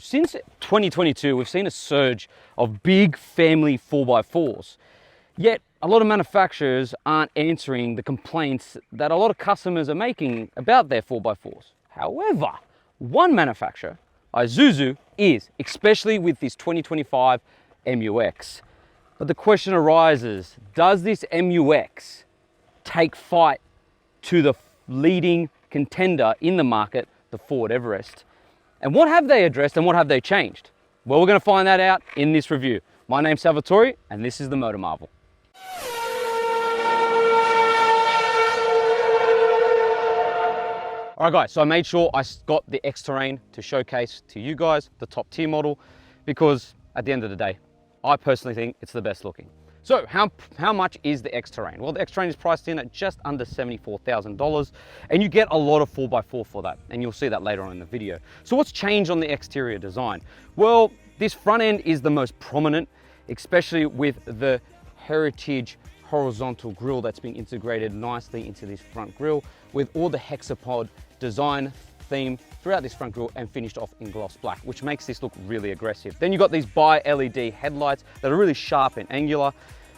Since 2022, we've seen a surge of big family 4x4s. Yet, a lot of manufacturers aren't answering the complaints that a lot of customers are making about their 4x4s. However, one manufacturer, Isuzu, is, especially with this 2025 MU-X. But the question arises, does this MU-X take fight to the leading contender in the market, the Ford Everest? And what have they addressed and what have they changed? Well, we're going to find that out in this review. My name's Salvatore and this is the Motor Marvel. All right guys, so I made sure I got the X-Terrain to showcase to you guys the top tier model because at the end of the day, I personally think it's the best looking. So how much is the X-Terrain? Well, the X-Terrain is priced in at just under $74,000 and you get a lot of 4x4 for that, and you'll see that later on in the video. So what's changed on the exterior design? Well, this front end is the most prominent, especially with the heritage horizontal grille that's been integrated nicely into this front grille with all the hexapod design theme throughout this front grille and finished off in gloss black, which makes this look really aggressive. Then you've got these bi-LED headlights that are really sharp and angular.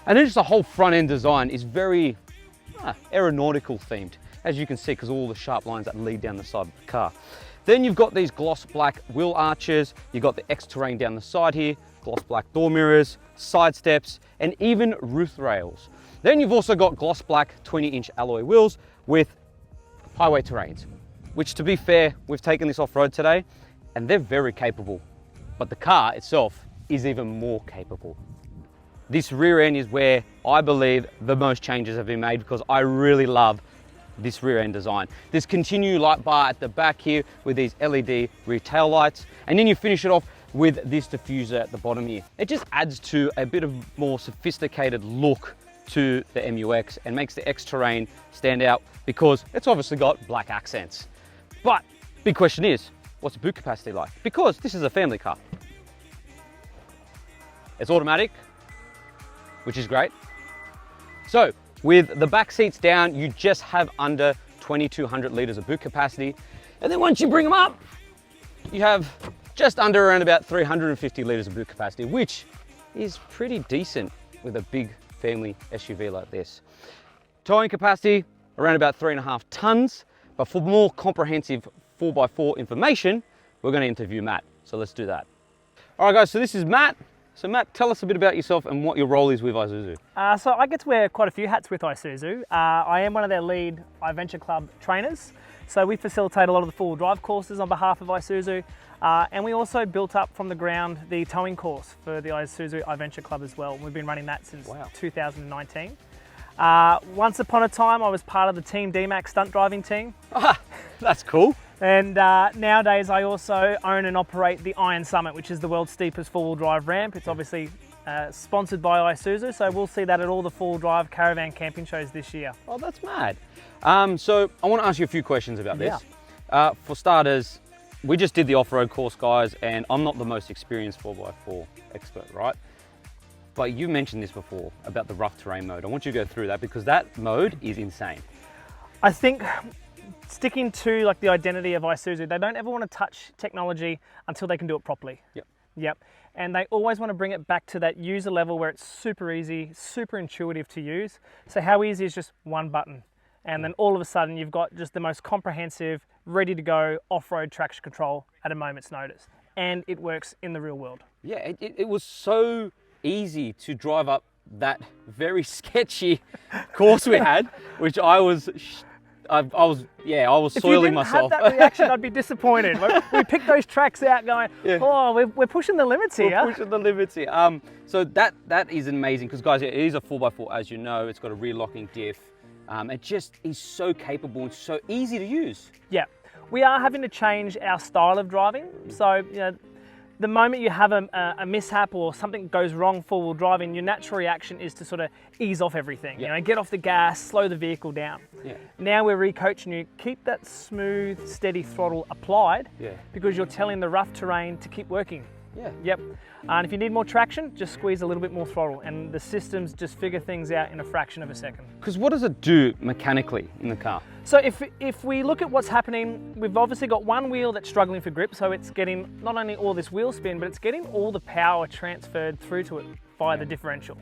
And then just the whole front end design is very aeronautical themed, as you can see, because all the sharp lines that lead down the side of the car. Then you've got these gloss black wheel arches. You've got the X-Terrain down the side here, gloss black door mirrors, side steps, and even roof rails. Then you've also got gloss black 20-inch alloy wheels with highway terrains, which, to be fair, we've taken this off-road today and they're very capable, but the car itself is even more capable. This rear end is where I believe the most changes have been made because I really love this rear end design. This continue light bar at the back here with these LED rear tail lights, and then you finish it off with this diffuser at the bottom here. It just adds to a bit of more sophisticated look to the MU-X and makes the X-Terrain stand out because it's obviously got black accents. But big question is, what's the boot capacity like? Because this is a family car. It's automatic, which is great. So with the back seats down, you just have under 2,200 litres of boot capacity. And then once you bring them up, you have just under around about 350 litres of boot capacity, which is pretty decent with a big family SUV like this. Towing capacity, around about 3.5 tonnes. But for more comprehensive 4x4 information, we're going to interview Matt. So let's do that. All right guys, so this is Matt. So Matt, tell us a bit about yourself and what your role is with Isuzu. So I get to wear quite a few hats with Isuzu. I am one of their lead iVenture Club trainers. So we facilitate a lot of the four-wheel drive courses on behalf of Isuzu. And we also built up from the ground the towing course for the Isuzu iVenture Club as well. We've been running that since 2019. Once upon a time, I was part of the Team DMAX stunt driving team. Ah, that's cool. And nowadays, I also own and operate the Iron Summit, which is the world's steepest four-wheel drive ramp. It's obviously sponsored by Isuzu, so we'll see that at all the four-wheel drive caravan camping shows this year. Oh, that's mad. So I want to ask you a few questions about this. Yeah. For starters, we just did the off-road course, guys, and I'm not the most experienced 4x4 expert, right? But you mentioned this before about the rough terrain mode. I want you to go through that because that mode is insane. I think sticking to like the identity of Isuzu, they don't ever want to touch technology until they can do it properly. Yep. And they always want to bring it back to that user level where it's super easy, super intuitive to use. So how easy is just one button? And then all of a sudden you've got just the most comprehensive, ready to go off-road traction control at a moment's notice. And it works in the real world. Yeah, it was so easy to drive up that very sketchy course we had, which I was soiling myself. If you didn't have that reaction, I'd be disappointed. We picked those tracks out going, oh, we're pushing the limits here. We're pushing the limits here. So that is amazing because guys, it is a 4x4, as you know. It's got a rear locking diff. It just is so capable and so easy to use. Yeah, we are having to change our style of driving. So, you know, the moment you have a mishap or something goes wrong four-wheel driving, your natural reaction is to sort of ease off everything. You know, get off the gas, slow the vehicle down. Now we're recoaching you, keep that smooth, steady throttle applied because you're telling the rough terrain to keep working. Yeah. Yep. And if you need more traction, just squeeze a little bit more throttle, and the systems just figure things out in a fraction of a second. Because what does it do mechanically in the car? So if we look at what's happening, we've obviously got one wheel that's struggling for grip, so it's getting not only all this wheel spin, but it's getting all the power transferred through to it via the differential.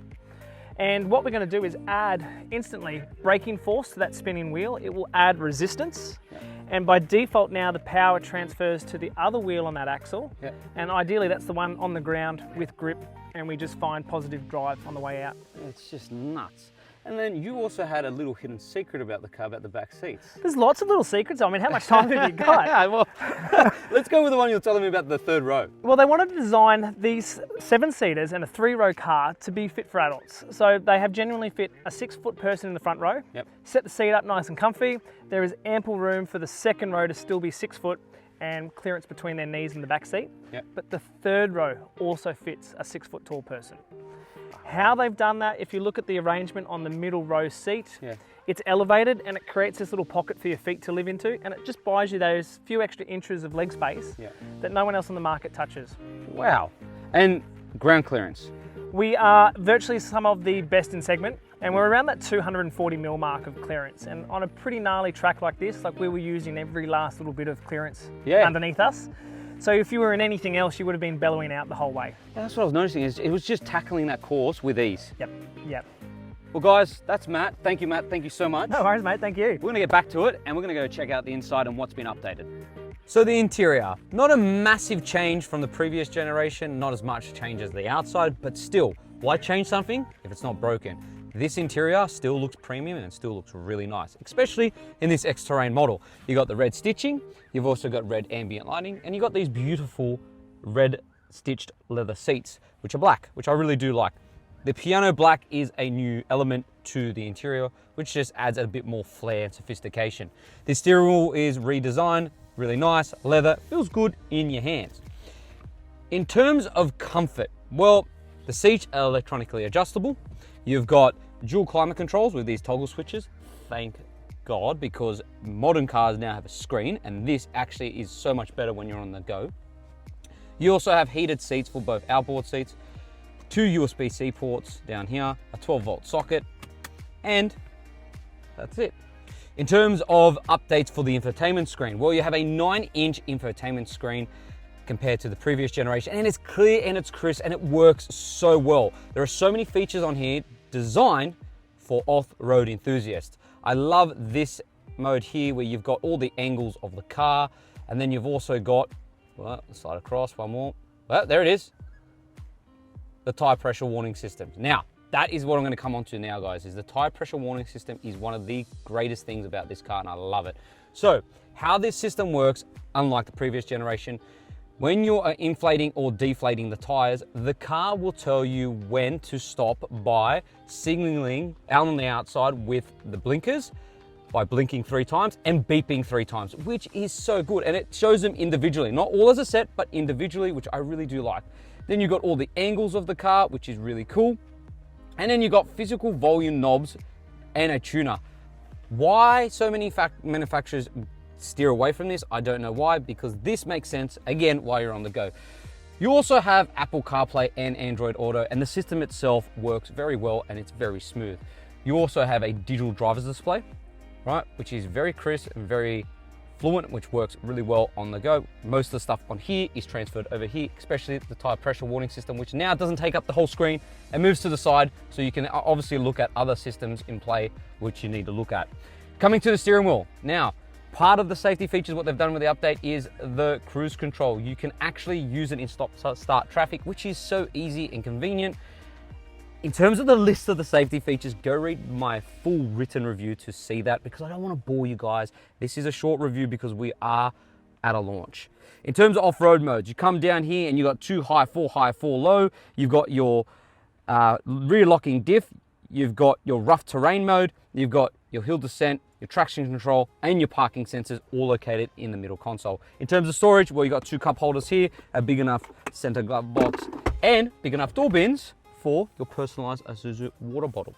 And what we're going to do is add instantly braking force to that spinning wheel. It will add resistance. And by default now, the power transfers to the other wheel on that axle. Yep. And ideally that's the one on the ground with grip, and we just find positive drive on the way out. It's just nuts. And then you also had a little hidden secret about the car, about the back seats. There's lots of little secrets. I mean, how much time have you got? Yeah, well, let's go with the one you're telling me about, the third row. Well, they wanted to design these 7-seaters and a 3-row car to be fit for adults. So they have genuinely fit a 6-foot person in the front row, Yep. set the seat up nice and comfy. There is ample room for the second row to still be 6 foot and clearance between their knees and the back seat. Yep. But the third row also fits a 6-foot tall person. How they've done that, if you look at the arrangement on the middle row seat, it's elevated and it creates this little pocket for your feet to live into, and it just buys you those few extra inches of leg space that no one else on the market touches. Wow. And ground clearance. We are virtually some of the best in segment, and we're around that 240 mil mark of clearance. And on a pretty gnarly track like this, like we were using every last little bit of clearance underneath us. So if you were in anything else, you would have been bellowing out the whole way. Yeah, that's what I was noticing, is it was just tackling that course with ease. Yep, yep. Well guys, that's Matt. Thank you, Matt. Thank you so much. No worries, mate. Thank you. We're gonna get back to it and we're gonna go check out the inside and what's been updated. So the interior, not a massive change from the previous generation, not as much change as the outside, but still, why change something if it's not broken? This interior still looks premium and it still looks really nice, especially in this X-Terrain model. You got the red stitching, you've also got red ambient lighting, and you got these beautiful red stitched leather seats, which are black, which I really do like. The piano black is a new element to the interior, which just adds a bit more flair and sophistication. The steering wheel is redesigned, really nice, leather, feels good in your hands. In terms of comfort, well, the seats are electronically adjustable. You've got dual climate controls with these toggle switches. Thank God, because modern cars now have a screen, and this actually is so much better when you're on the go. You also have heated seats for both outboard seats, 2 USB-C ports down here, a 12-volt socket, and that's it. In terms of updates for the infotainment screen, well, you have a 9-inch infotainment screen compared to the previous generation, and it's clear and it's crisp and it works so well. There are so many features on here designed for off-road enthusiasts. I love this mode here where you've got all the angles of the car, and then you've also got, well, slide across one more. Well, there it is. The tire pressure warning system. Now, that is what I'm going to come on to now, guys, is the tire pressure warning system is one of the greatest things about this car, and I love it. So, how this system works, unlike the previous generation, when you're inflating or deflating the tires, the car will tell you when to stop by signaling out on the outside with the blinkers, by blinking 3 times and beeping 3 times, which is so good. And it shows them individually, not all as a set, but individually, which I really do like. Then you've got all the angles of the car, which is really cool. And then you've got physical volume knobs and a tuner. Why so many manufacturers steer away from this, I don't know why, because this makes sense, again, while you're on the go. You also have Apple CarPlay and Android Auto, and the system itself works very well and it's very smooth. You also have a digital driver's display, right, which is very crisp and very fluent, which works really well on the go. Most of the stuff on here is transferred over here, especially the tire pressure warning system, which now doesn't take up the whole screen and moves to the side, so you can obviously look at other systems in play which you need to look at. Coming to the steering wheel. Now, part of the safety features, what they've done with the update is the cruise control. You can actually use it in stop-start traffic, which is so easy and convenient. In terms of the list of the safety features, go read my full written review to see that, because I don't want to bore you guys. This is a short review because we are at a launch. In terms of off-road modes, you come down here and you've got 2 high, 4 low. You've got your rear locking diff. You've got your rough terrain mode. You've got your hill descent, your traction control, and your parking sensors, all located in the middle console. In terms of storage, well, you got 2 cup holders here, a big enough center glove box, and big enough door bins for your personalized Isuzu water bottle.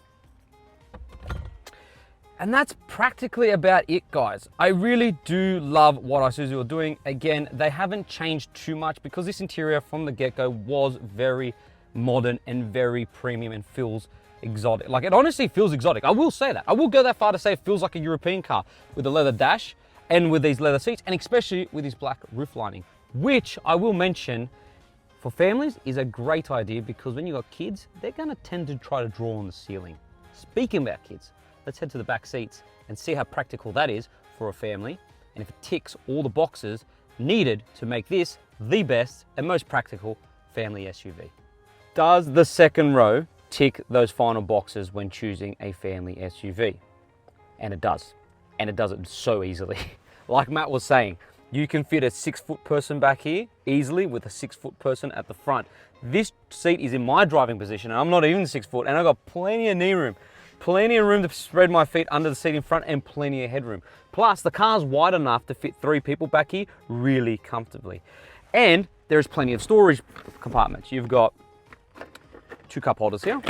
And that's practically about it, guys. I really do love what Isuzu are doing. Again, they haven't changed too much because this interior from the get-go was very modern and very premium and feels exotic. Like, it honestly feels exotic. I will say that. I will go that far to say it feels like a European car with a leather dash and with these leather seats, and especially with this black roof lining, which I will mention for families is a great idea because when you've got kids, they're gonna tend to try to draw on the ceiling. Speaking about kids, let's head to the back seats and see how practical that is for a family and if it ticks all the boxes needed to make this the best and most practical family SUV. Does the second row tick those final boxes when choosing a family SUV? And it does. And it does it so easily. Like Matt was saying, you can fit a 6-foot person back here easily with a 6-foot person at the front. This seat is in my driving position and I'm not even 6 foot and I've got plenty of knee room. Plenty of room to spread my feet under the seat in front and plenty of headroom. Plus, the car's wide enough to fit 3 people back here really comfortably. And there's plenty of storage compartments. You've got 2 cup holders here,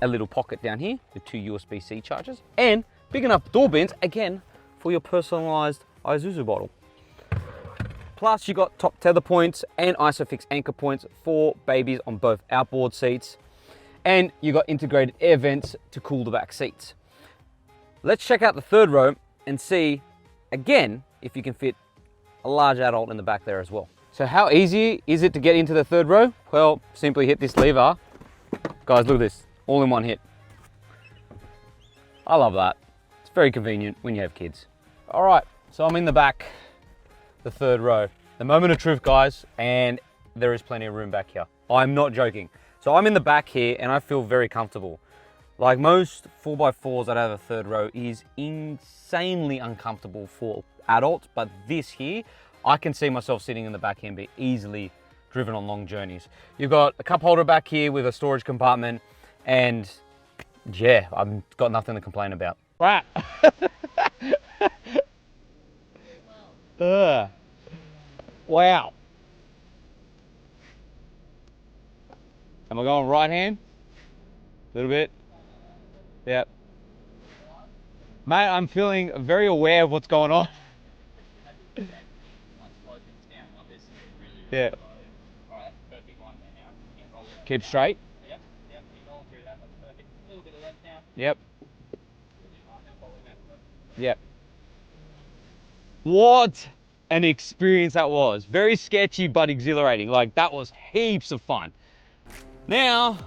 a little pocket down here with 2 USB-C chargers, and big enough door bins, again, for your personalized Isuzu bottle. Plus, you've got top tether points and ISOFIX anchor points for babies on both outboard seats. And you got integrated air vents to cool the back seats. Let's check out the third row and see, again, if you can fit a large adult in the back there as well. So how easy is it to get into the third row? Well, simply hit this lever. Guys, look at this, all in one hit. I love that. It's very convenient when you have kids. All right, so I'm in the back, the third row. The moment of truth, guys, and there is plenty of room back here. I'm not joking. So I'm in the back here and I feel very comfortable. Like most 4x4s that have a third row is insanely uncomfortable for adults, but this here, I can see myself sitting in the back here and be easily driven on long journeys. You've got a cup holder back here with a storage compartment and yeah, I've got nothing to complain about. Right. Wow. Am I going right hand? A little bit. Yep. Mate, I'm feeling very aware of what's going on. Yeah. Keep straight. Yep. Yep. What an experience that was. Very sketchy but exhilarating. Like, that was heaps of fun. Now,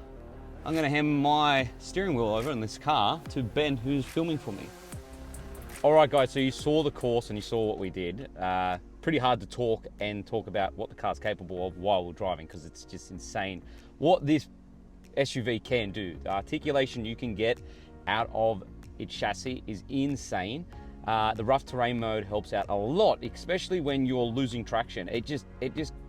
I'm gonna hand my steering wheel over in this car to Ben, who's filming for me. All right, guys, so you saw the course and you saw what we did. Pretty hard to talk about what the car's capable of while we're driving because it's just insane what this SUV can do. The articulation you can get out of its chassis is insane. The rough terrain mode helps out a lot, especially when you're losing traction. It just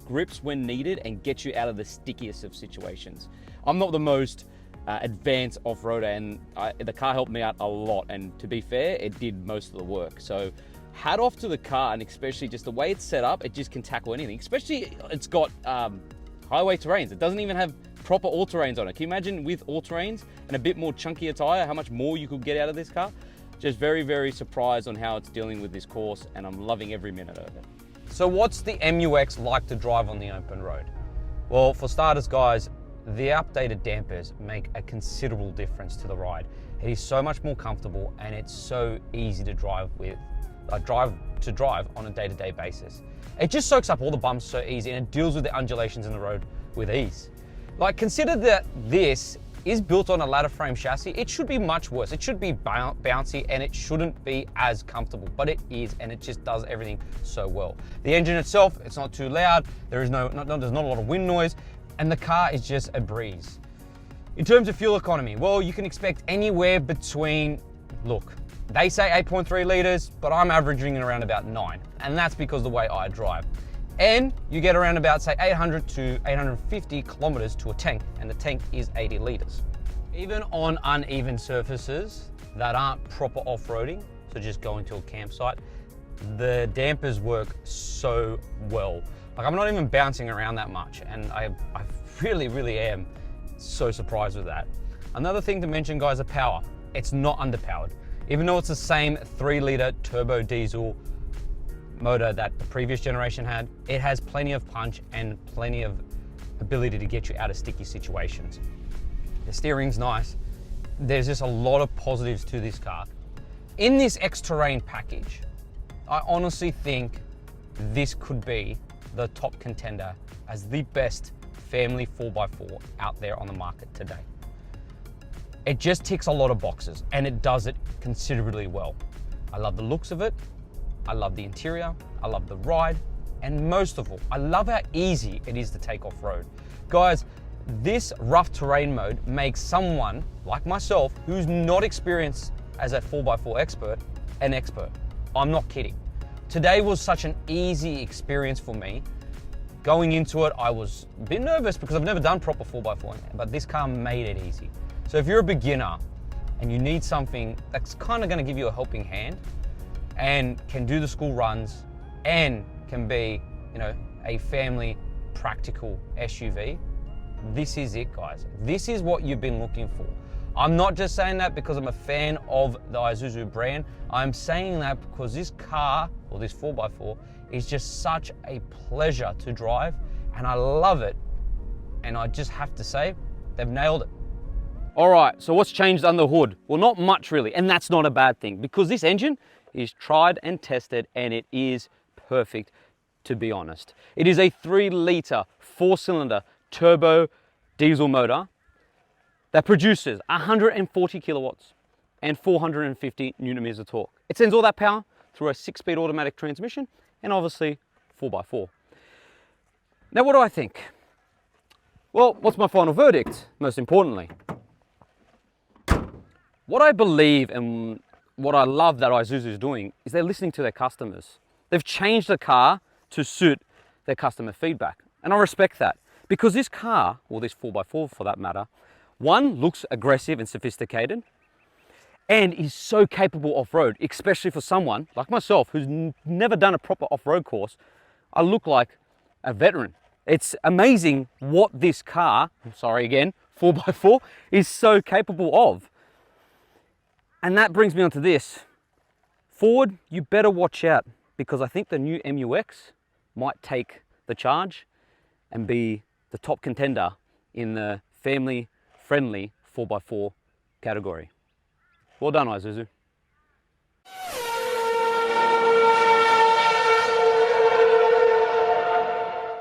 grips when needed and gets you out of the stickiest of situations. I'm not the most advanced off-roader and the car helped me out a lot, and to be fair, it did most of the work. So hat off to the car, and especially just the way it's set up, it just can tackle anything. Especially it's got highway terrains. It doesn't even have proper all-terrains on it. Can you imagine with all-terrains and a bit more chunkier tire, how much more you could get out of this car? Just very, very surprised on how it's dealing with this course, and I'm loving every minute of it. So what's the MU-X like to drive on the open road? Well, for starters, guys, the updated dampers make a considerable difference to the ride. It is so much more comfortable and it's so easy to drive with, drive on a day-to-day basis. It just soaks up all the bumps so easy and it deals with the undulations in the road with ease. Like, consider that this is built on a ladder frame chassis. It should be much worse. It should be bouncy and it shouldn't be as comfortable, but it is, and it just does everything so well. The engine itself, it's not too loud. There's not a lot of wind noise, and the car is just a breeze. In terms of fuel economy, well, you can expect anywhere between, look, they say 8.3 litres, but I'm averaging it around about 9, and that's because of the way I drive. And you get around about, say, 800 to 850 kilometers to a tank, and the tank is 80 litres. Even on uneven surfaces that aren't proper off-roading, so just going to a campsite, the dampers work so well. Like, I'm not even bouncing around that much, and I really, really am so surprised with that. Another thing to mention, guys, are power. It's not underpowered. Even though it's the same 3-litre turbo diesel motor that the previous generation had, it has plenty of punch and plenty of ability to get you out of sticky situations. The steering's nice. There's just a lot of positives to this car. In this X-Terrain package, I honestly think this could be the top contender as the best family 4x4 out there on the market today. It just ticks a lot of boxes and it does it considerably well. I love the looks of it. I love the interior. I love the ride. And most of all, I love how easy it is to take off-road. Guys, this rough terrain mode makes someone like myself, who's not experienced as a 4x4 expert, an expert. I'm not kidding. Today was such an easy experience for me. Going into it, I was a bit nervous because I've never done proper 4x4, but this car made it easy. So if you're a beginner and you need something that's kind of going to give you a helping hand and can do the school runs and can be, you know, a family practical SUV, this is it, guys. This is what you've been looking for. I'm not just saying that because I'm a fan of the Isuzu brand. I'm saying that because this car, or this 4x4, is just such a pleasure to drive, and I love it. And I just have to say, they've nailed it. All right, so what's changed under the hood? Well, not much really, and that's not a bad thing because this engine is tried and tested and it is perfect, to be honest. It is a 3-litre, 4-cylinder turbo diesel motor that produces 140 kilowatts and 450 newton meters of torque. It sends all that power through a 6-speed automatic transmission and obviously 4x4. Now, what do I think? Well, what's my final verdict, most importantly? What I believe and what I love that Isuzu is doing is they're listening to their customers. They've changed the car to suit their customer feedback. And I respect that because this car, or this 4x4 for that matter, one, looks aggressive and sophisticated and is so capable off-road, especially for someone like myself who's never done a proper off-road course. I look like a veteran. It's amazing what this car, sorry again, 4x4, is so capable of. And that brings me on to this. Ford, you better watch out because I think the new MU-X might take the charge and be the top contender in the family-friendly 4x4 category. Well done, Isuzu.